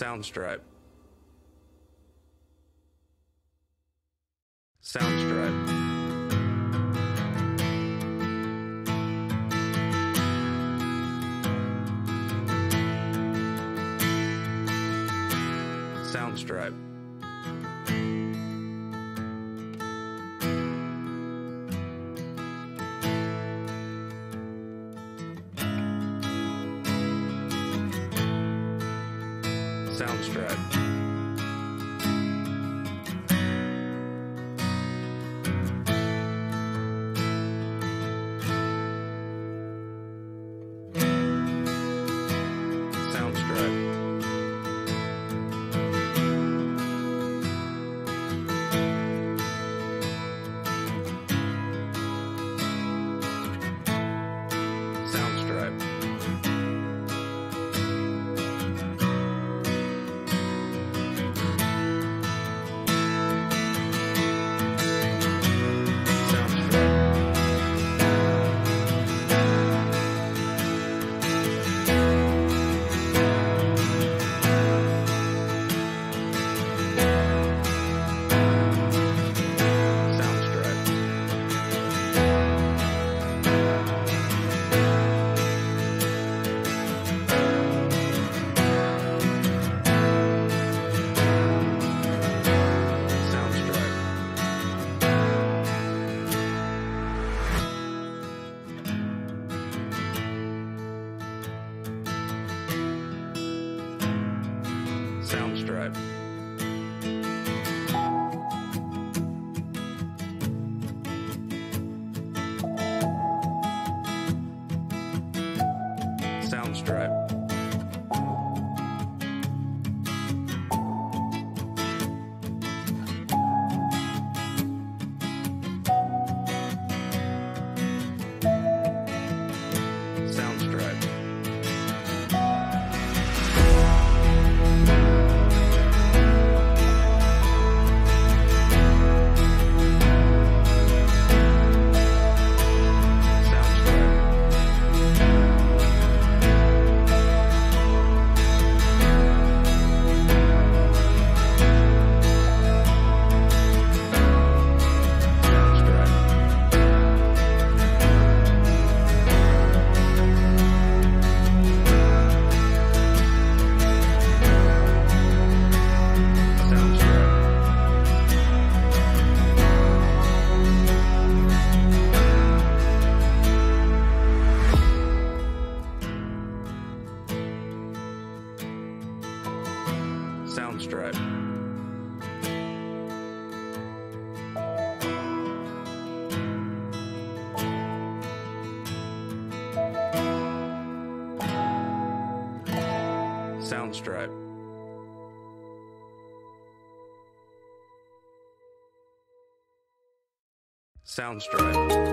Soundstripe. Soundstripe. Soundstripe. Soundstripe. Soundstripe. Soundstripe. Soundstripe. Soundstripe. Soundstripe. Soundstripe.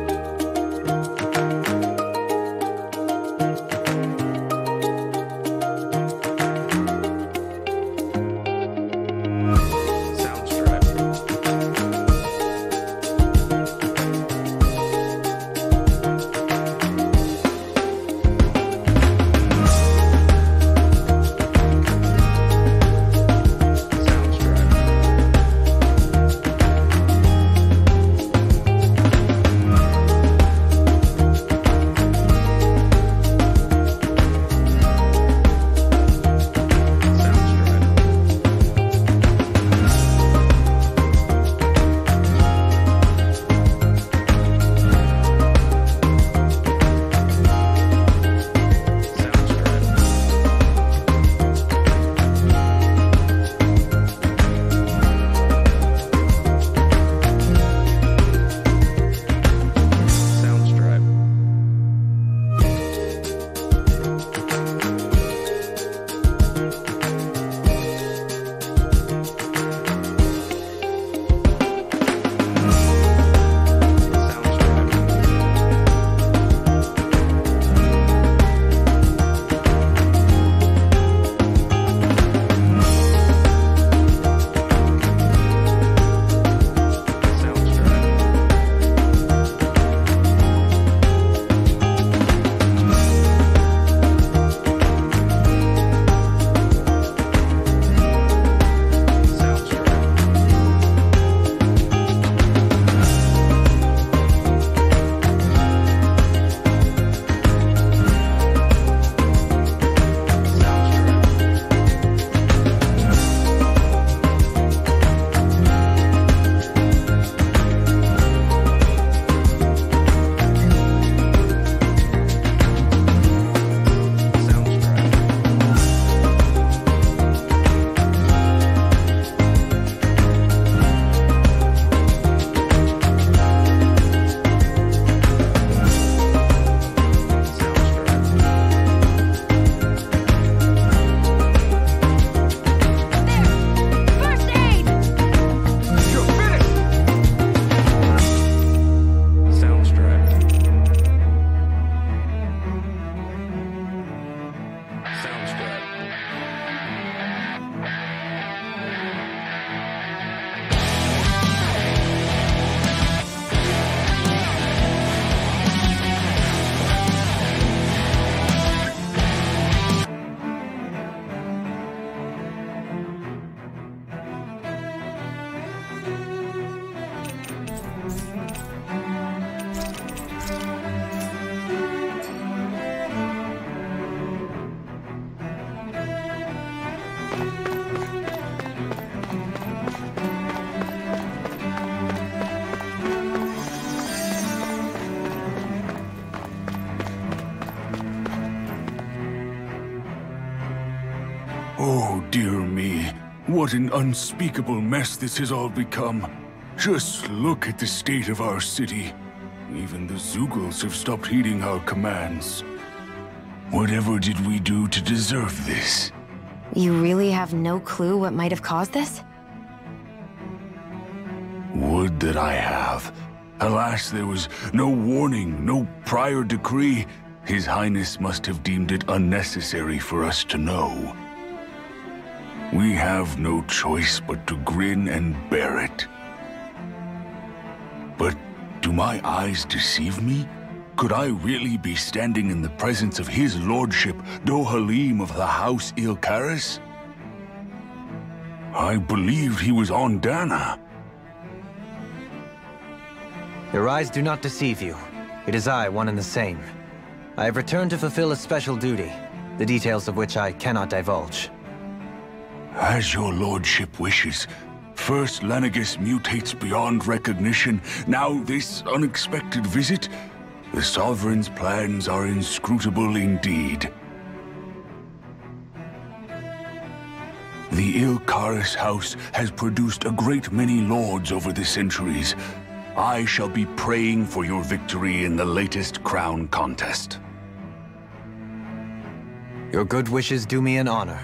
Soundstripe. Oh, dear me. What an unspeakable mess this has all become. Just look at the state of our city. Even the Zeugles have stopped heeding our commands. Whatever did we do to deserve this? You really have no clue what might have caused this? Would that I have. Alas, there was no warning, no prior decree. His Highness must have deemed it unnecessary for us to know. We have no choice but to grin and bear it. But do my eyes deceive me? Could I really be standing in the presence of his lordship, Dohalim of the House Ilkaris? I believed he was on Dana. Your eyes do not deceive you. It is I, one and the same. I have returned to fulfill a special duty, the details of which I cannot divulge. As your lordship wishes. First Lenegis mutates beyond recognition, now this unexpected visit. The Sovereign's plans are inscrutable indeed. The Ilkaris house has produced a great many lords over the centuries. I shall be praying for your victory in the latest crown contest. Your good wishes do me an honor.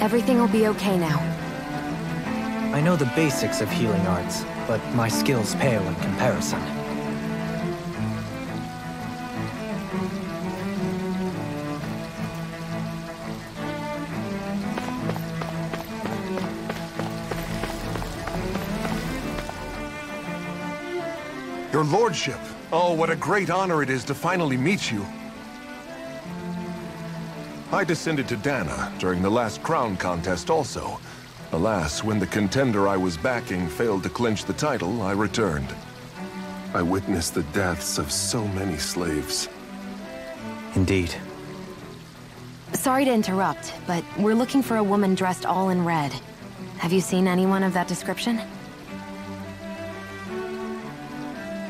Everything will be okay now. I know the basics of healing arts, but my skills pale in comparison. Your lordship! Oh, what a great honor it is to finally meet you. I descended to Dana during the last crown contest also. Alas, when the contender I was backing failed to clinch the title, I returned. I witnessed the deaths of so many slaves. Indeed. Sorry to interrupt, but we're looking for a woman dressed all in red. Have you seen anyone of that description?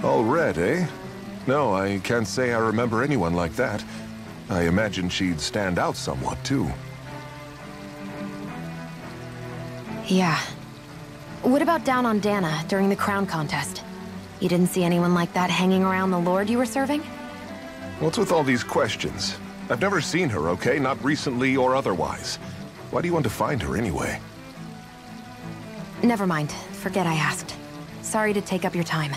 All red, eh? No, I can't say I remember anyone like that. I imagine she'd stand out somewhat, too. Yeah. What about down on Dana during the crown contest? You didn't see anyone like that hanging around the lord you were serving? What's with all these questions? I've never seen her, okay? Not recently or otherwise. Why do you want to find her anyway? Never mind. Forget I asked. Sorry to take up your time.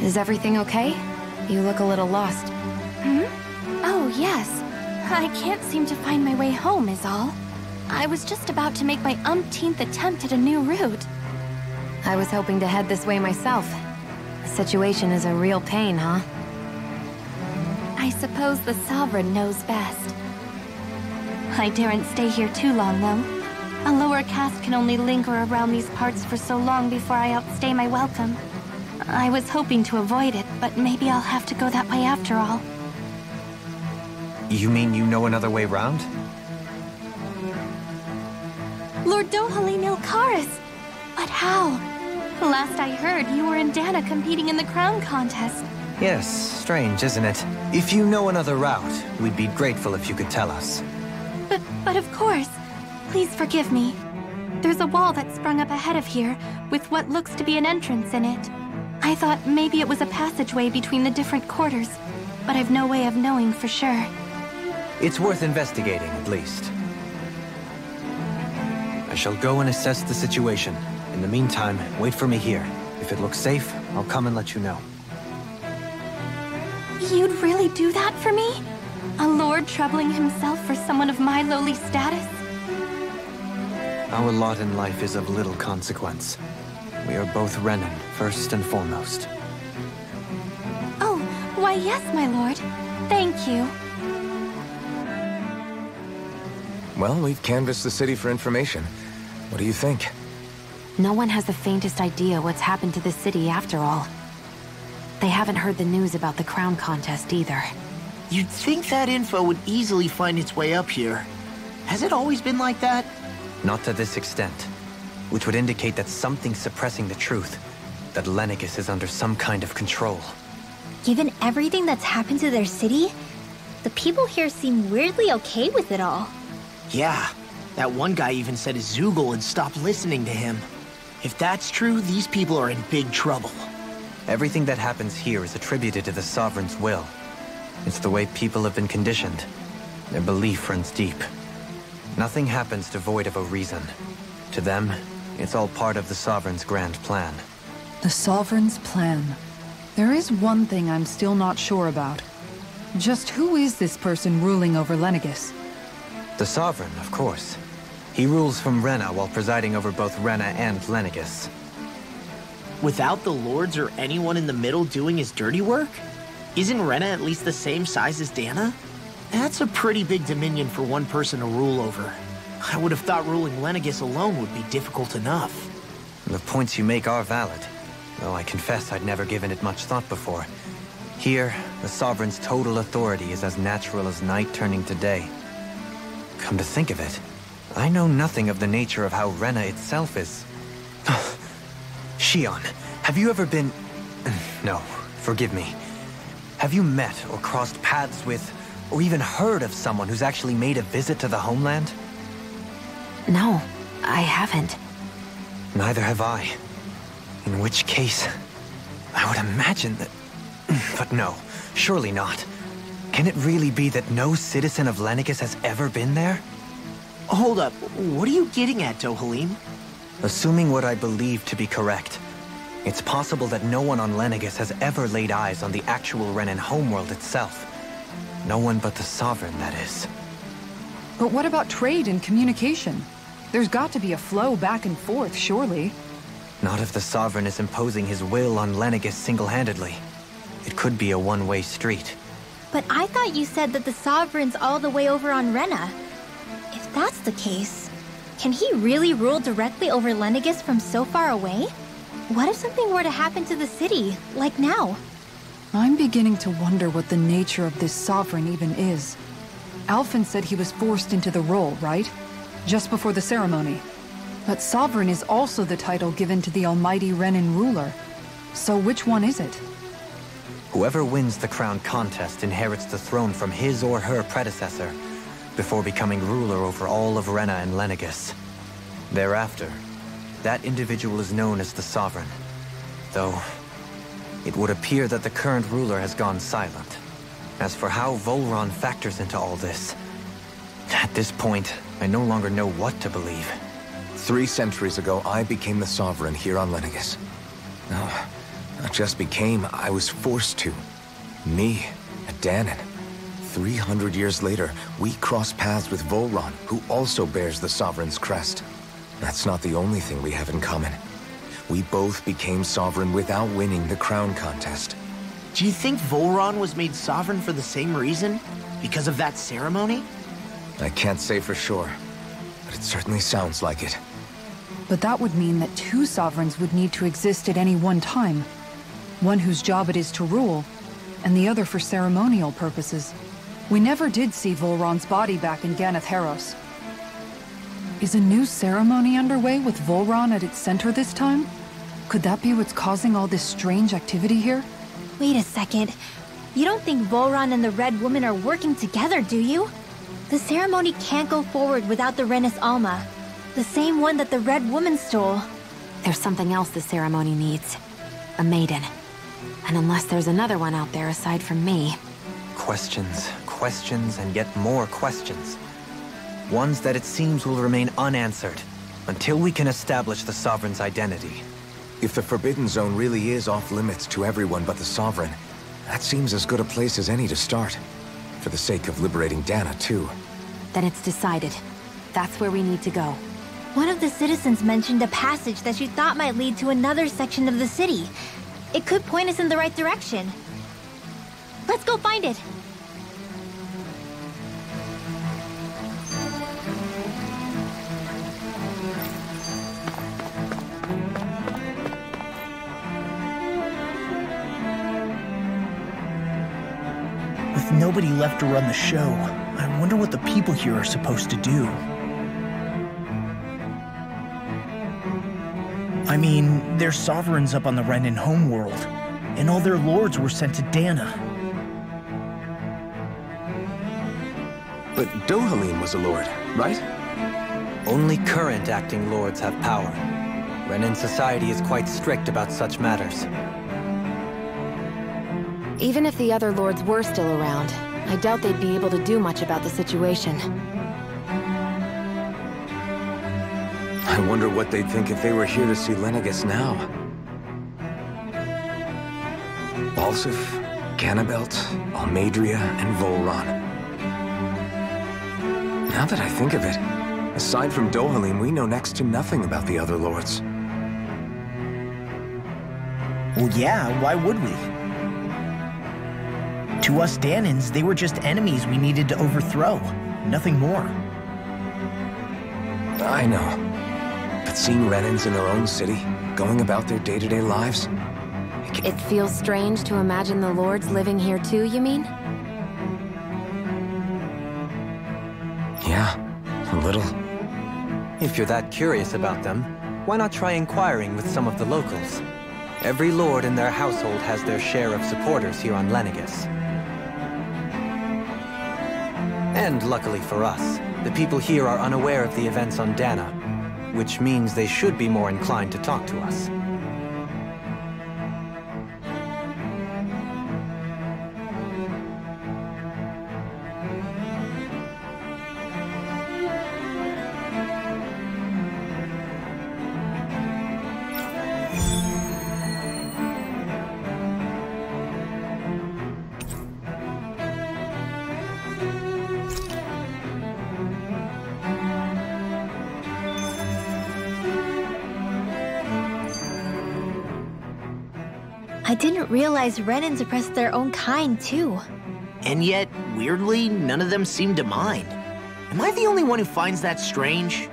Is everything okay? You look a little lost. Oh, yes. I can't seem to find my way home, is all. I was just about to make my umpteenth attempt at a new route. I was hoping to head this way myself. The situation is a real pain, huh? I suppose the Sovereign knows best. I daren't stay here too long, though. A lower caste can only linger around these parts for so long before I outstay my welcome. I was hoping to avoid it, but maybe I'll have to go that way after all. You mean you know another way round? Lord Dohalim Ilkaris! But how? Last I heard, you were in Dana competing in the crown contest. Yes, strange, isn't it? If you know another route, we'd be grateful if you could tell us. But of course. Please forgive me. There's a wall that sprung up ahead of here, with what looks to be an entrance in it. I thought maybe it was a passageway between the different quarters, but I've no way of knowing for sure. It's worth investigating, at least. I shall go and assess the situation. In the meantime, wait for me here. If it looks safe, I'll come and let you know. You'd really do that for me? A lord troubling himself for someone of my lowly status? Our lot in life is of little consequence. We are both Renan, first and foremost. Oh, why yes, my lord. Thank you. Well, we've canvassed the city for information. What do you think? No one has the faintest idea what's happened to the city after all. They haven't heard the news about the crown contest either. You'd think that info would easily find its way up here. Has it always been like that? Not to this extent, which would indicate that something's suppressing the truth, that Lenegis is under some kind of control. Given everything that's happened to their city, the people here seem weirdly okay with it all. Yeah, that one guy even said his Zoogle had stopped listening to him. If that's true, these people are in big trouble. Everything that happens here is attributed to the Sovereign's will. It's the way people have been conditioned. Their belief runs deep. Nothing happens devoid of a reason. To them, it's all part of the Sovereign's grand plan. The Sovereign's plan. There is one thing I'm still not sure about. Just who is this person ruling over Lenegis? The Sovereign, of course. He rules from Rena while presiding over both Rena and Lenegis. Without the lords or anyone in the middle doing his dirty work? Isn't Rena at least the same size as Dana? That's a pretty big dominion for one person to rule over. I would have thought ruling Lenegis alone would be difficult enough. The points you make are valid, though I confess I'd never given it much thought before. Here, the Sovereign's total authority is as natural as night turning to day. Come to think of it, I know nothing of the nature of how Rena itself is. Shion, have you ever been... No, forgive me. Have you met or crossed paths with, or even heard of someone who's actually made a visit to the homeland? No, I haven't. Neither have I. In which case, I would imagine that... But no, surely not. Can it really be that no citizen of Lenegis has ever been there? Hold up, what are you getting at, Dohalim? Assuming what I believe to be correct, it's possible that no one on Lenegis has ever laid eyes on the actual Renan homeworld itself. No one but the Sovereign, that is. But what about trade and communication? There's got to be a flow back and forth, surely. Not if the Sovereign is imposing his will on Lenegis single-handedly. It could be a one-way street. But I thought you said that the Sovereign's all the way over on Rena. If that's the case, can he really rule directly over Lenegis from so far away? What if something were to happen to the city, like now? I'm beginning to wonder what the nature of this Sovereign even is. Alphen said he was forced into the role, right? Just before the ceremony. But Sovereign is also the title given to the almighty Renan ruler. So which one is it? Whoever wins the crown contest inherits the throne from his or her predecessor, before becoming ruler over all of Rena and Lenegis. Thereafter, that individual is known as the Sovereign. Though, it would appear that the current ruler has gone silent. As for how Volron factors into all this, at this point, I no longer know what to believe. 3 centuries ago, I became the Sovereign here on Lenegis. Oh, Not just became, I was forced to. Me, a Dahnan. 300 years later, we cross paths with Volron, who also bears the Sovereign's crest. That's not the only thing we have in common. We both became Sovereign without winning the crown contest. Do you think Volron was made Sovereign for the same reason? Because of that ceremony? I can't say for sure, but it certainly sounds like it. But that would mean that two sovereigns would need to exist at any one time. One whose job it is to rule, and the other for ceremonial purposes. We never did see Volron's body back in Ganath Haros. Is a new ceremony underway with Volron at its center this time? Could that be what's causing all this strange activity here? Wait a second. You don't think Volron and the Red Woman are working together, do you? The ceremony can't go forward without the Renis Alma. The same one that the Red Woman stole. There's something else the ceremony needs. A maiden. And unless there's another one out there aside from me... Questions, questions, and yet more questions. Ones that it seems will remain unanswered, until we can establish the Sovereign's identity. If the Forbidden Zone really is off-limits to everyone but the Sovereign, that seems as good a place as any to start. For the sake of liberating Dahna, too. Then it's decided. That's where we need to go. One of the citizens mentioned a passage that she thought might lead to another section of the city. It could point us in the right direction. Let's go find it! With nobody left to run the show, I wonder what the people here are supposed to do. I mean, there's sovereigns up on the Renan homeworld, and all their lords were sent to Dahna. But Dohalim was a lord, right? Only current acting lords have power. Renan society is quite strict about such matters. Even if the other lords were still around, I doubt they'd be able to do much about the situation. I wonder what they'd think if they were here to see Lenegis now. Balsif, Ganabelt, Almadria, and Volron. Now that I think of it, aside from Dohalim, we know next to nothing about the other lords. Well, yeah, why would we? To us Dahnans, they were just enemies we needed to overthrow. Nothing more. I know. But seeing Renans in their own city, going about their day-to-day lives... It feels strange to imagine the lords living here too, you mean? Yeah, a little. If you're that curious about them, why not try inquiring with some of the locals? Every lord in their household has their share of supporters here on Lenegis. And luckily for us, the people here are unaware of the events on Dahna, which means they should be more inclined to talk to us. I didn't realize Renans oppressed their own kind, too. And yet, weirdly, none of them seem to mind. Am I the only one who finds that strange?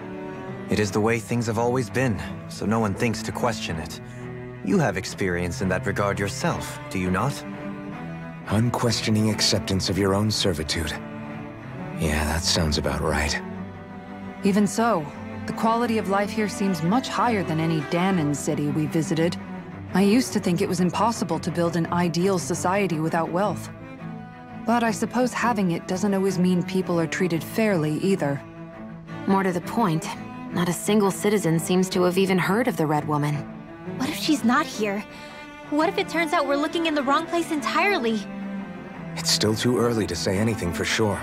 It is the way things have always been, so no one thinks to question it. You have experience in that regard yourself, do you not? Unquestioning acceptance of your own servitude. Yeah, that sounds about right. Even so, the quality of life here seems much higher than any Dahnan city we visited. I used to think it was impossible to build an ideal society without wealth. But I suppose having it doesn't always mean people are treated fairly either. More to the point, not a single citizen seems to have even heard of the Red Woman. What if she's not here? What if it turns out we're looking in the wrong place entirely? It's still too early to say anything for sure.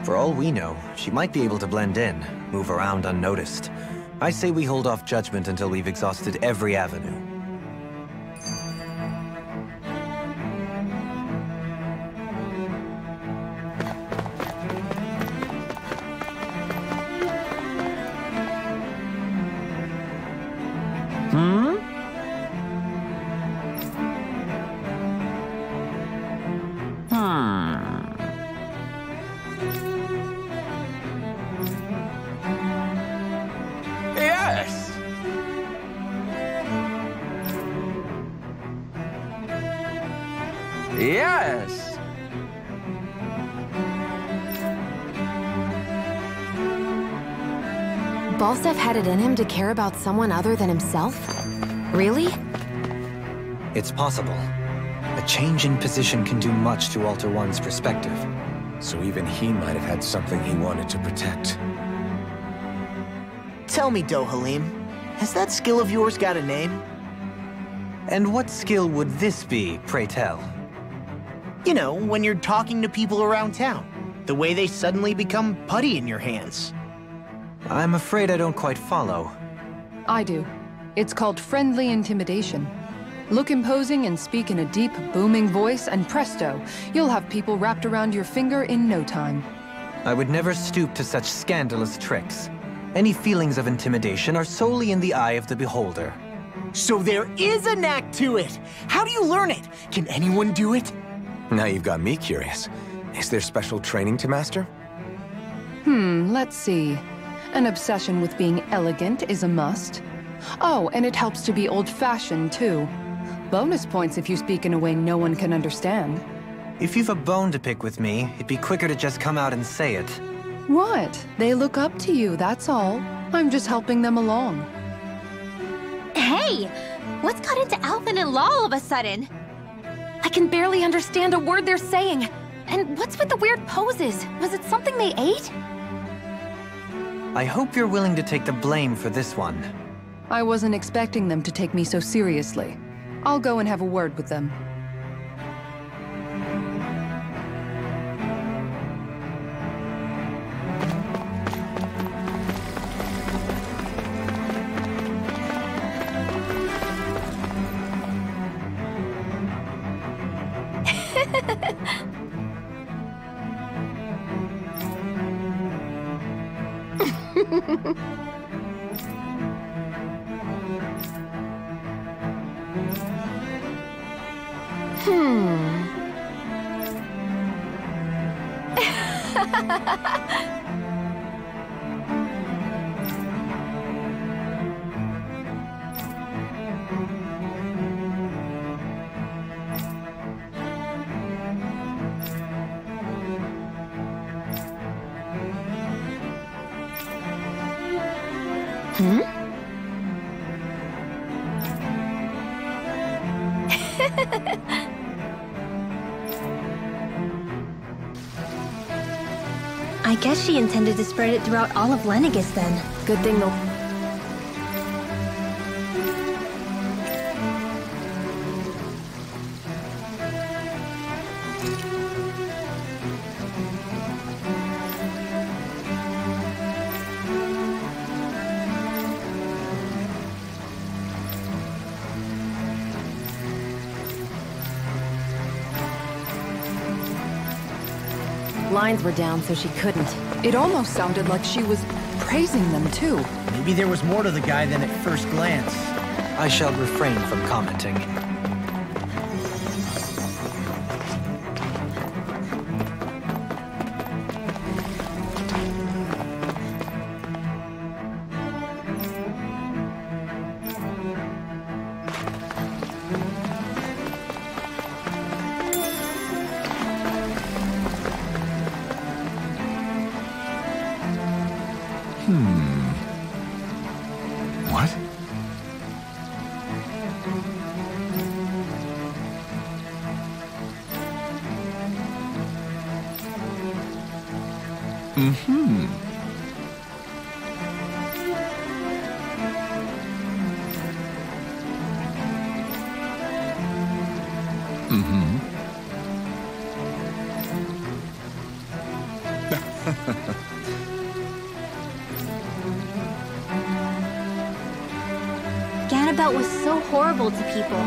For all we know, she might be able to blend in, move around unnoticed. I say we hold off judgment until we've exhausted every avenue. Yes! Yes! Balsef had it in him to care about someone other than himself? Really? It's possible. A change in position can do much to alter one's perspective. So even he might have had something he wanted to protect. Tell me, Dohalim, has that skill of yours got a name? And what skill would this be, pray tell? You know, when you're talking to people around town. The way they suddenly become putty in your hands. I'm afraid I don't quite follow. I do. It's called friendly intimidation. Look imposing and speak in a deep, booming voice, and presto, you'll have people wrapped around your finger in no time. I would never stoop to such scandalous tricks. Any feelings of intimidation are solely in the eye of the beholder. So there is a knack to it! How do you learn it? Can anyone do it? Now you've got me curious. Is there special training to master? Let's see. An obsession with being elegant is a must. Oh, and it helps to be old-fashioned, too. Bonus points if you speak in a way no one can understand. If you've a bone to pick with me, it'd be quicker to just come out and say it. What? They look up to you, that's all. I'm just helping them along. Hey! What's got into Alvin and Law all of a sudden? I can barely understand a word they're saying. And what's with the weird poses? Was it something they ate? I hope you're willing to take the blame for this one. I wasn't expecting them to take me so seriously. I'll go and have a word with them. I guess she intended to spread it throughout all of Lenegis then. Good thing the... lines were down, so she couldn't. It almost sounded like she was praising them, too. Maybe there was more to the guy than at first glance. I shall refrain from commenting. What? Ganabelt was so horrible to people.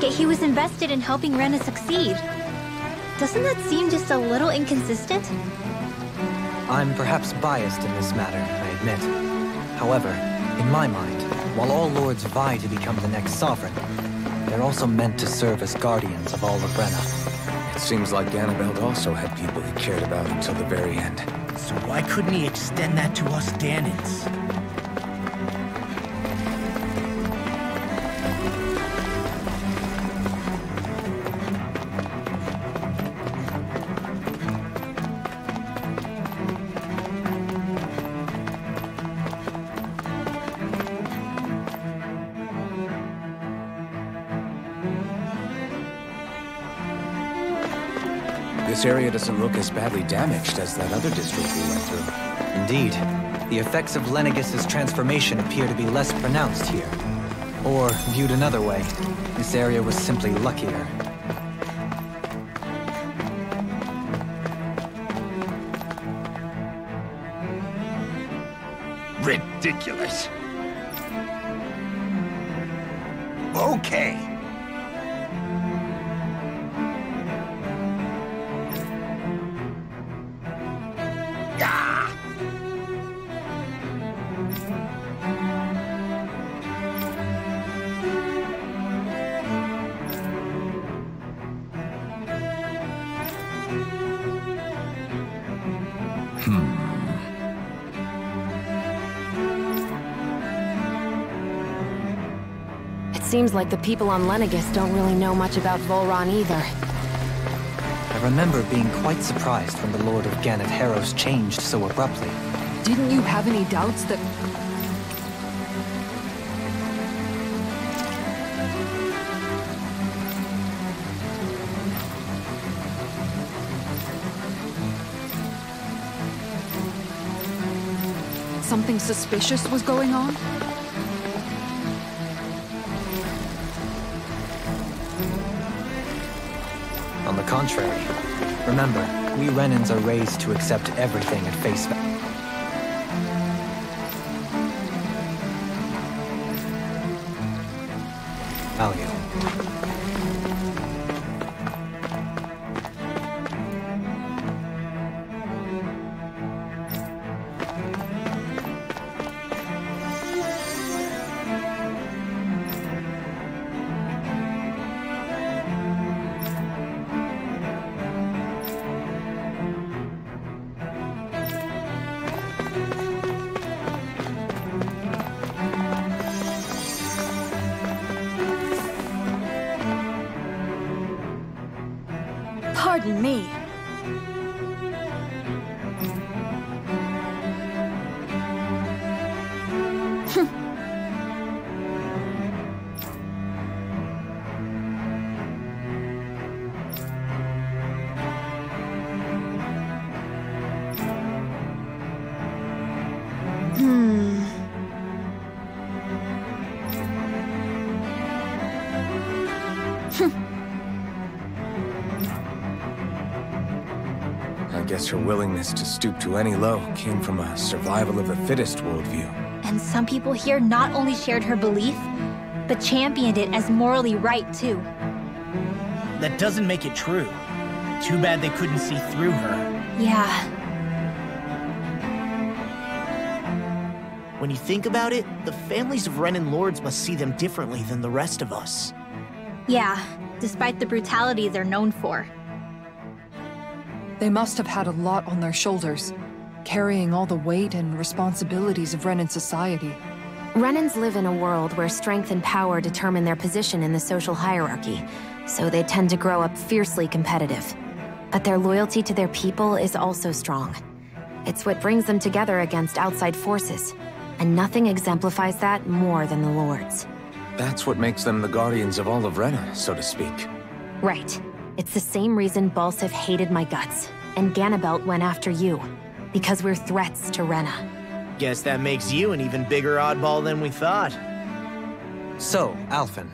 Yet he was invested in helping Rena succeed. Doesn't that seem just a little inconsistent? I'm perhaps biased in this matter, I admit. However, in my mind, While all lords vie to become the next sovereign, they're also meant to serve as guardians of all of Rena. It seems like Ganabelt also had people he cared about until the very end. So why couldn't he extend that to us Danans? This area doesn't look as badly damaged as that other district we went through. Indeed. The effects of Lenegis' transformation appear to be less pronounced here. Or, viewed another way, this area was simply luckier. Ridiculous. Okay. Seems like the people on Lenegis don't really know much about Volron either. I remember being quite surprised when the Lord of Ganath Haros changed so abruptly. Didn't you have any doubts that... something suspicious was going on? On the contrary, remember, we Renans are raised to accept everything at face value. Pardon me. I guess her willingness to stoop to any low came from a survival of the fittest worldview. And some people here not only shared her belief, but championed it as morally right, too. That doesn't make it true. Too bad they couldn't see through her. Yeah. When you think about it, the families of Renan lords must see them differently than the rest of us. Yeah, despite the brutality they're known for. They must have had a lot on their shoulders, carrying all the weight and responsibilities of Renan society. Renans live in a world where strength and power determine their position in the social hierarchy, so they tend to grow up fiercely competitive. But their loyalty to their people is also strong. It's what brings them together against outside forces, and nothing exemplifies that more than the Lords. That's what makes them the guardians of all of Rena, so to speak. Right. It's the same reason Balsif hated my guts, and Ganabelt went after you. Because we're threats to Rena. Guess that makes you an even bigger oddball than we thought. So, Alphen,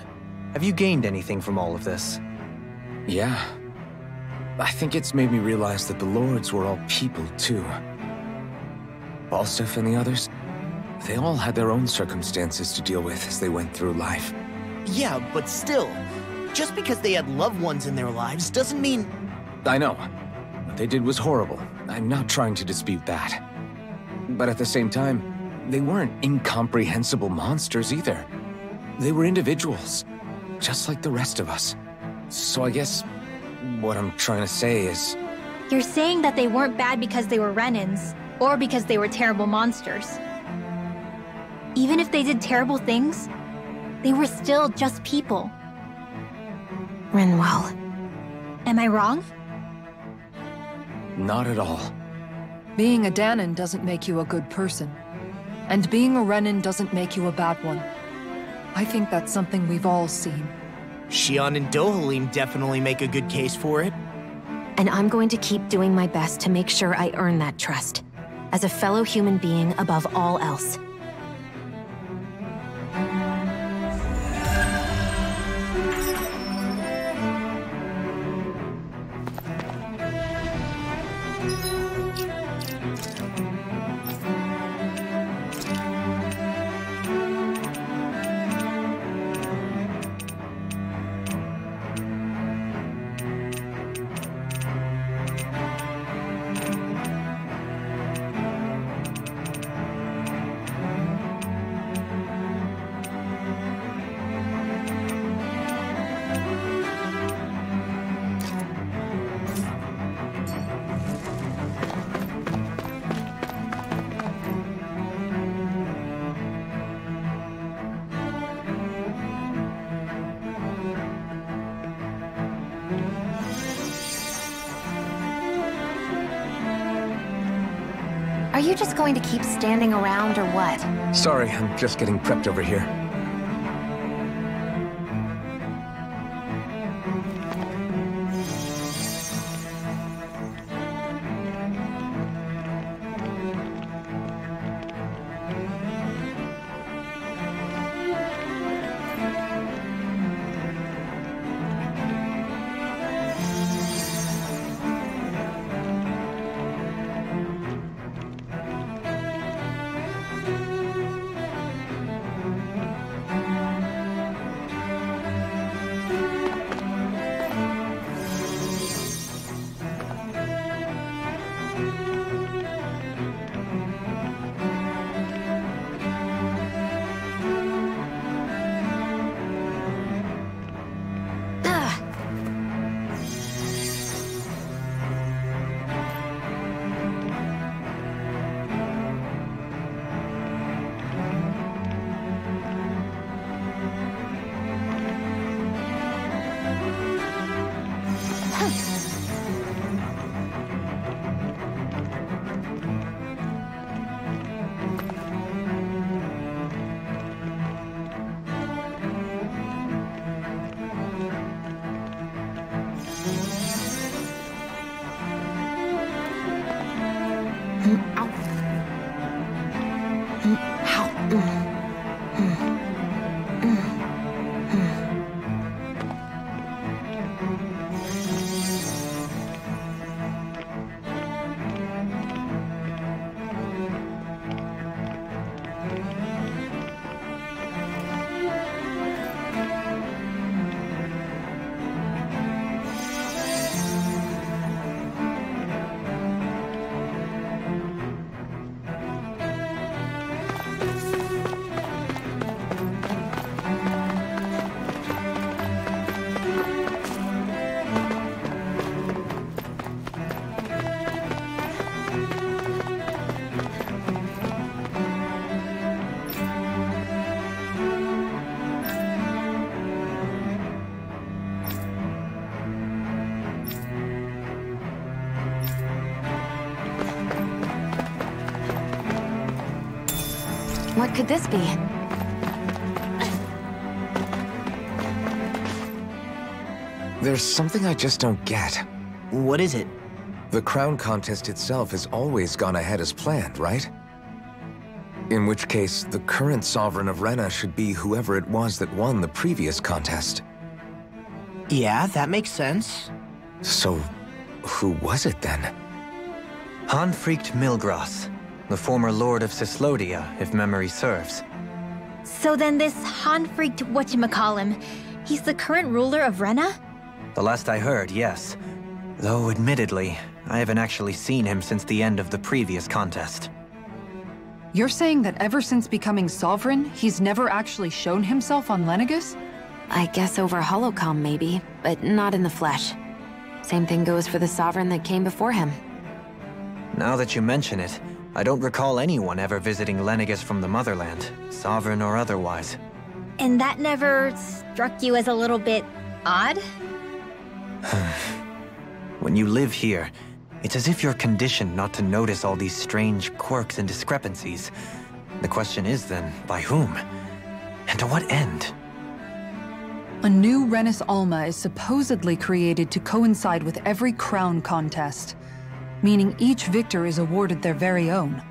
have you gained anything from all of this? Yeah. I think it's made me realize that the Lords were all people, too. Balsif and the others, they all had their own circumstances to deal with as they went through life. Yeah, but still, just because they had loved ones in their lives doesn't mean... I know. What they did was horrible. I'm not trying to dispute that. But at the same time, they weren't incomprehensible monsters either. They were individuals, just like the rest of us. So I guess what I'm trying to say is... You're saying that they weren't bad because they were Renans, or because they were terrible monsters. Even if they did terrible things, they were still just people. Rinwell. Am I wrong? Not at all. Being a Dahnan doesn't make you a good person. And being a Renan doesn't make you a bad one. I think that's something we've all seen. Xion and Dohalim definitely make a good case for it. And I'm going to keep doing my best to make sure I earn that trust. As a fellow human being above all else. Are you just going to keep standing around or what? Sorry, I'm just getting prepped over here. What could this be? There's something I just don't get. What is it? The crown contest itself has always gone ahead as planned, right? In which case, the current Sovereign of Rena should be whoever it was that won the previous contest. Yeah, that makes sense. So, who was it then? Hanfrikt Milgras, the former Lord of Cyslodia, if memory serves. So then this Hanfrikt whatchamacallem, he's the current ruler of Rena? The last I heard, yes. Though, admittedly, I haven't actually seen him since the end of the previous contest. You're saying that ever since becoming Sovereign, he's never actually shown himself on Lenegis? I guess over Holocom maybe, but not in the flesh. Same thing goes for the Sovereign that came before him. Now that you mention it, I don't recall anyone ever visiting Lenegis from the Motherland, Sovereign or otherwise. And that never struck you as a little bit odd? When you live here, it's as if you're conditioned not to notice all these strange quirks and discrepancies. The question is then, by whom? And to what end? A new Renis Alma is supposedly created to coincide with every crown contest, meaning each victor is awarded their very own.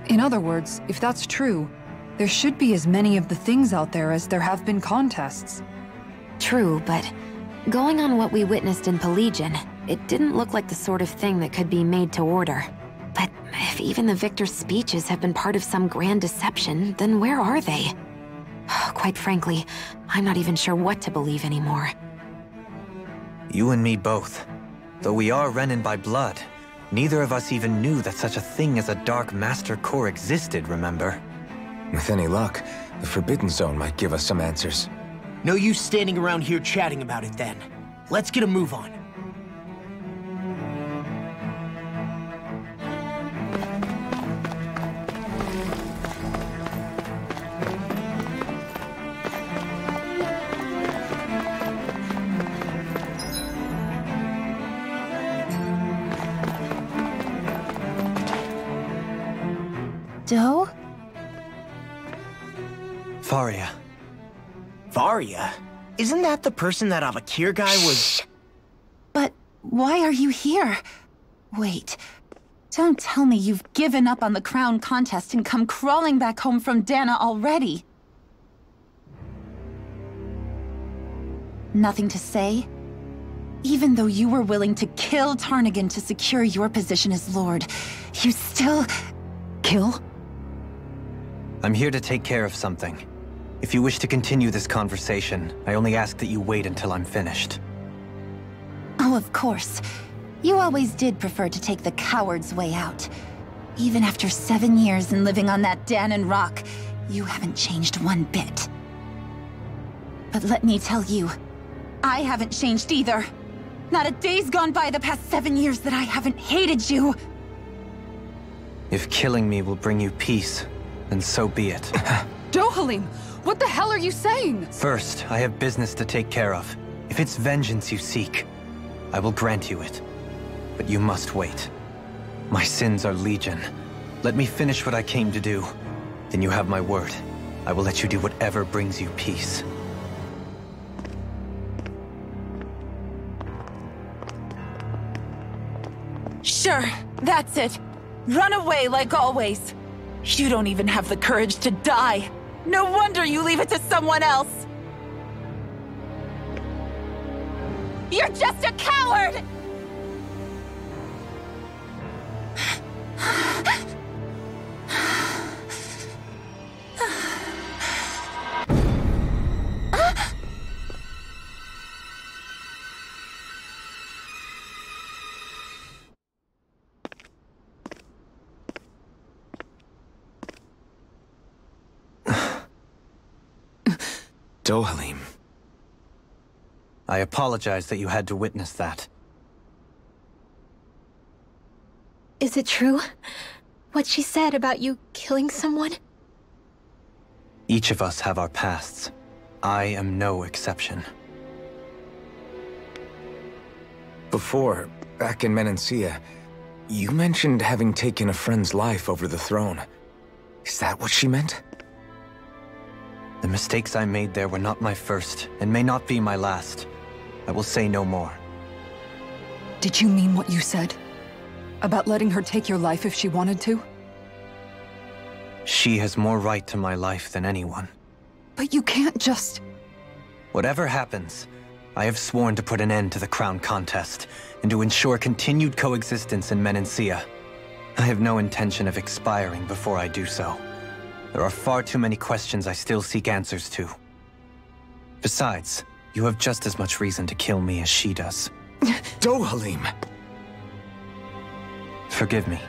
In other words, if that's true, there should be as many of the things out there as there have been contests. True, but going on what we witnessed in Pelegion, it didn't look like the sort of thing that could be made to order. But if even the victor's speeches have been part of some grand deception, then where are they? Quite frankly, I'm not even sure what to believe anymore. You and me both. Though we are Renin by blood, neither of us even knew that such a thing as a Dark Master Core existed, remember? With any luck, the Forbidden Zone might give us some answers. No use standing around here chatting about it then. Let's get a move on. Doe? Faria. Varia? Isn't that the person that Avakir guy was— But why are you here? Wait, don't tell me you've given up on the crown contest and come crawling back home from Dana already. Nothing to say? Even though you were willing to kill Tarnigan to secure your position as Lord, you still— Kill? I'm here to take care of something. If you wish to continue this conversation, I only ask that you wait until I'm finished. Oh, of course. You always did prefer to take the coward's way out. Even after 7 years and living on that Danon rock, you haven't changed one bit. But let me tell you, I haven't changed either. Not a day's gone by the past 7 years that I haven't hated you. If killing me will bring you peace, then so be it. Dohalim, what the hell are you saying? First, I have business to take care of. If it's vengeance you seek, I will grant you it. But you must wait. My sins are legion. Let me finish what I came to do. Then you have my word. I will let you do whatever brings you peace. Sure, that's it. Run away like always. You don't even have the courage to die. No wonder you leave it to someone else. You're just a coward! Dohalim. I apologize that you had to witness that. Is it true? What she said about you killing someone? Each of us have our pasts. I am no exception. Before, back in Menancia, you mentioned having taken a friend's life over the throne. Is that what she meant? The mistakes I made there were not my first, and may not be my last. I will say no more. Did you mean what you said? About letting her take your life if she wanted to? She has more right to my life than anyone. But you can't just... Whatever happens, I have sworn to put an end to the crown contest, and to ensure continued coexistence in Menancia. I have no intention of expiring before I do so. There are far too many questions I still seek answers to. Besides, you have just as much reason to kill me as she does. Dohalim! Forgive me.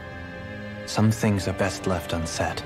Some things are best left unsaid.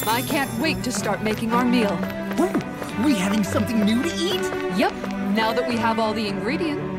I can't wait to start making our meal. Ooh, are we having something new to eat? Yep, now that we have all the ingredients.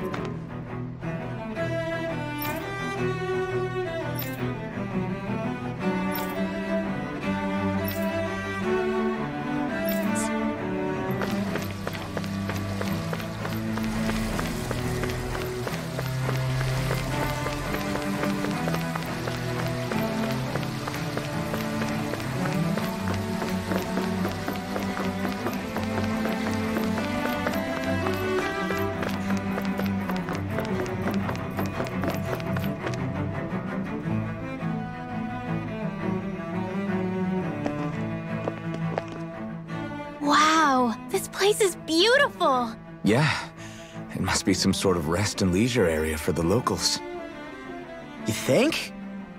Wow, this place is beautiful. Yeah, it must be some sort of rest and leisure area for the locals. You think?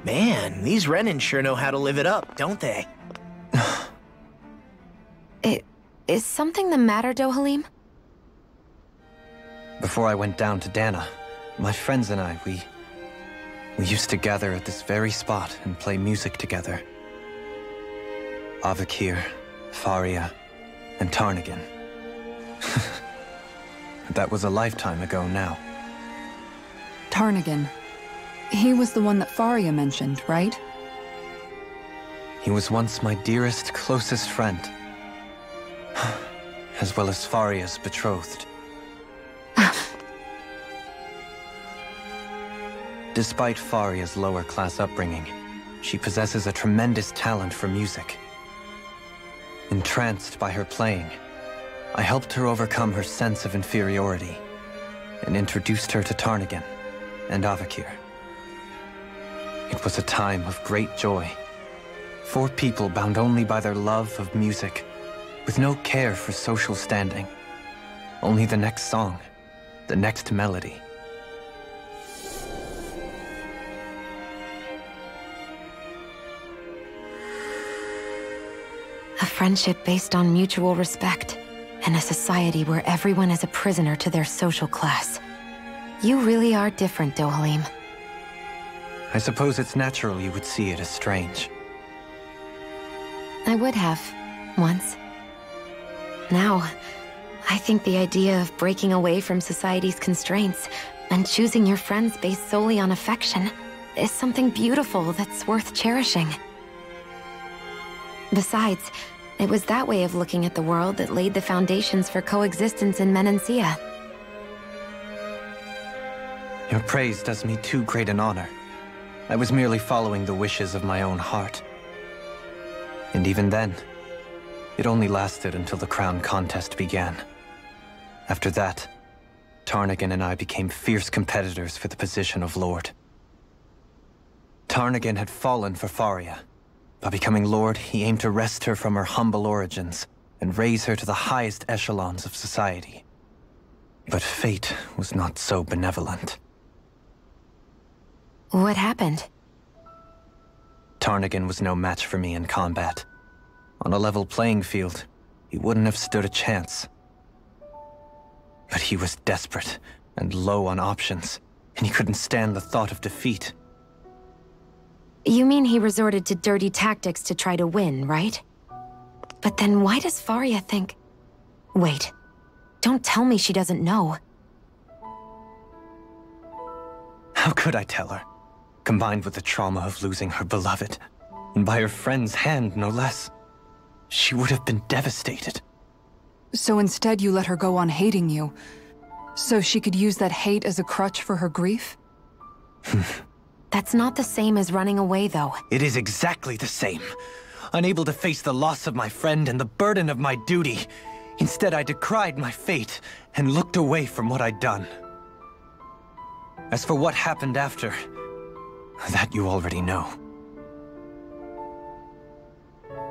Man, these Renan sure know how to live it up, don't they? Is something the matter, Dohalim? Before I went down to Dana, my friends and I, we used to gather at this very spot and play music together. Avakir, Faria, and Tarnagin. That was a lifetime ago now. Tarnagin. He was the one that Faria mentioned, right? He was once my dearest, closest friend. As well as Faria's betrothed. Despite Faria's lower-class upbringing, she possesses a tremendous talent for music. Entranced by her playing, I helped her overcome her sense of inferiority and introduced her to Tarnagin and Avakir. It was a time of great joy. 4 people bound only by their love of music, with no care for social standing. Only the next song, the next melody. A friendship based on mutual respect, and a society where everyone is a prisoner to their social class. You really are different, Dohalim. I suppose it's natural you would see it as strange. I would have, once. Now, I think the idea of breaking away from society's constraints and choosing your friends based solely on affection is something beautiful that's worth cherishing. Besides, it was that way of looking at the world that laid the foundations for coexistence in Menancia. Your praise does me too great an honor. I was merely following the wishes of my own heart. And even then, it only lasted until the crown contest began. After that, Tarnagin and I became fierce competitors for the position of Lord. Tarnagin had fallen for Faria. By becoming Lord, he aimed to wrest her from her humble origins and raise her to the highest echelons of society. But fate was not so benevolent. What happened? Tarnagin was no match for me in combat. On a level playing field, he wouldn't have stood a chance. But he was desperate and low on options, and he couldn't stand the thought of defeat. You mean he resorted to dirty tactics to try to win, right? But then why does Faria think... Wait, don't tell me she doesn't know. How could I tell her? Combined with the trauma of losing her beloved, and by her friend's hand, no less. She would have been devastated. So instead you let her go on hating you, so she could use that hate as a crutch for her grief? That's not the same as running away, though. It is exactly the same. Unable to face the loss of my friend and the burden of my duty. Instead, I decried my fate and looked away from what I'd done. As for what happened after, that you already know.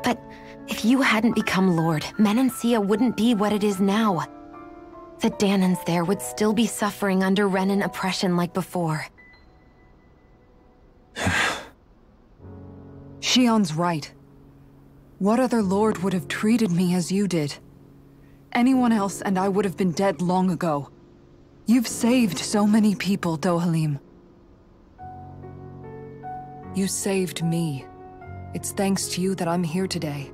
But if you hadn't become Lord, Menancia wouldn't be what it is now. The Danans there would still be suffering under Renan oppression like before. Shion's right. What other lord would have treated me as you did? Anyone else and I would have been dead long ago. You've saved so many people, Dohalim. You saved me. It's thanks to you that I'm here today.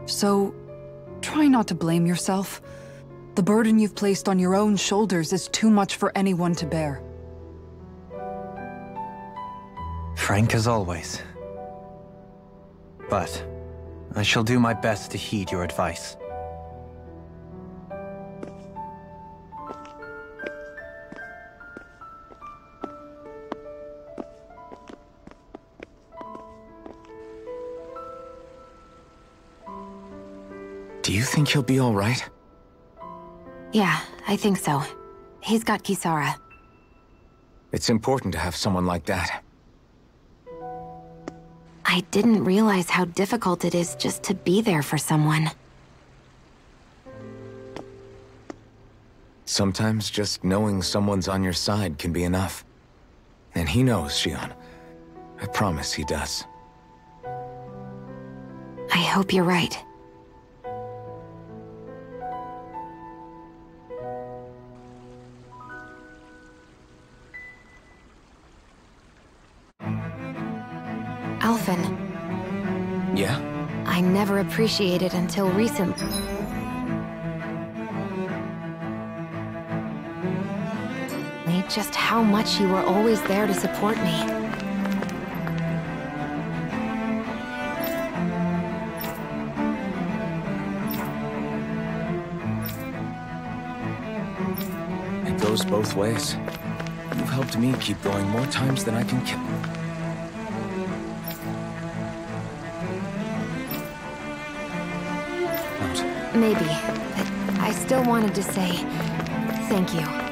So, try not to blame yourself. The burden you've placed on your own shoulders is too much for anyone to bear. Frank as always. But I shall do my best to heed your advice. Do you think he'll be all right? Yeah, I think so. He's got Kisara. It's important to have someone like that. I didn't realize how difficult it is just to be there for someone. Sometimes just knowing someone's on your side can be enough. And he knows, Xion. I promise he does. I hope you're right. Alphen. Yeah? I never appreciated until recently just how much you were always there to support me. It goes both ways. You've helped me keep going more times than I can count. Maybe, but I still wanted to say thank you.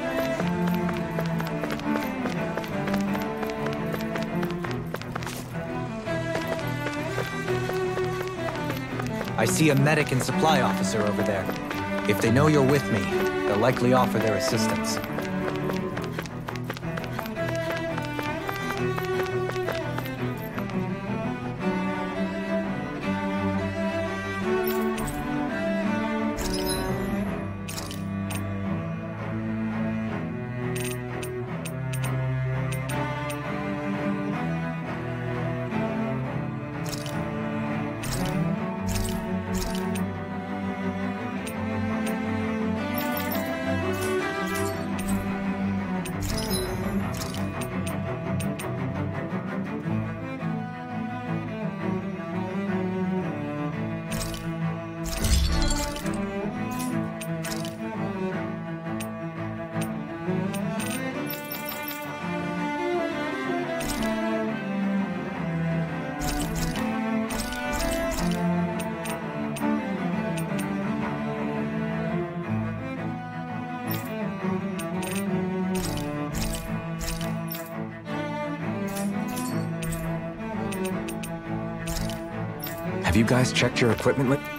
I see a medic and supply officer over there. If they know you're with me, they'll likely offer their assistance. Have you guys checked your equipment lately?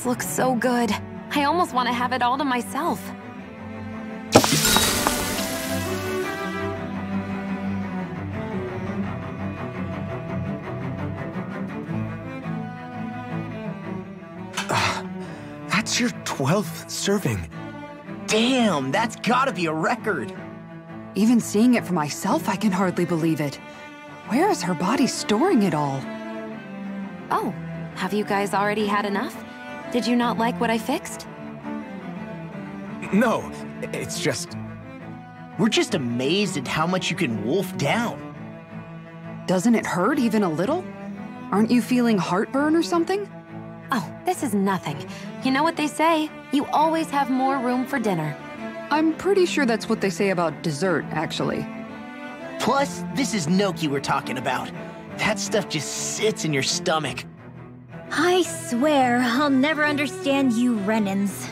This looks so good. I almost want to have it all to myself. That's your 12th serving. Damn, that's gotta be a record. Even seeing it for myself, I can hardly believe it. Where is her body storing it all? Oh, have you guys already had enough? Did you not like what I fixed? No, it's just... We're just amazed at how much you can wolf down. Doesn't it hurt even a little? Aren't you feeling heartburn or something? Oh, this is nothing. You know what they say? You always have more room for dinner. I'm pretty sure that's what they say about dessert, actually. Plus, this is Noki we're talking about. That stuff just sits in your stomach. I swear I'll never understand you Renans.